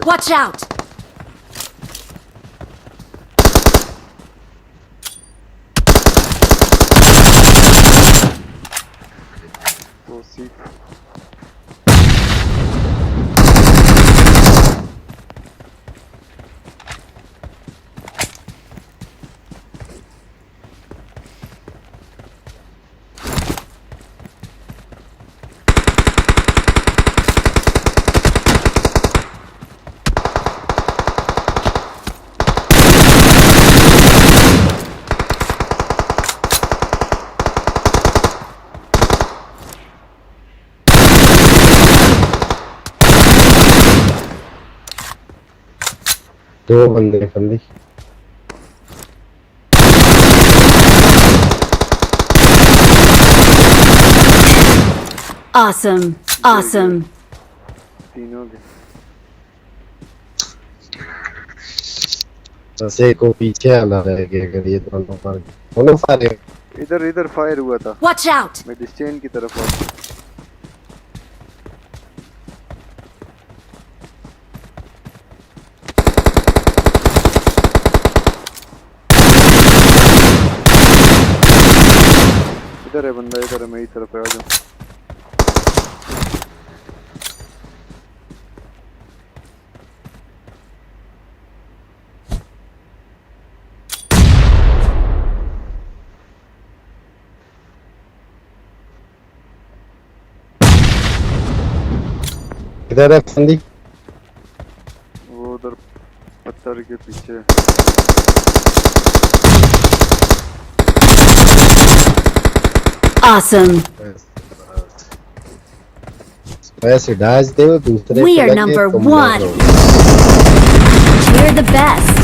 Watch out! Go see. दो बंदे फंदी Awesome. Awesome. तीनों के बस एक को पीछे आना रहेगा अगर ये दोनों पर दोनों सारे इधर फायर हुआ था Watch out! मेडिस्टेन की तरफ और इधर है बंदा इधर है मेरी तरफ आ जाओ इधर है फंदी वो उधर पत्थर के पीछे Awesome. वैसे डाज दे वो दूसरे We पे are लगे, number तुम ना 1. लो। We're the best.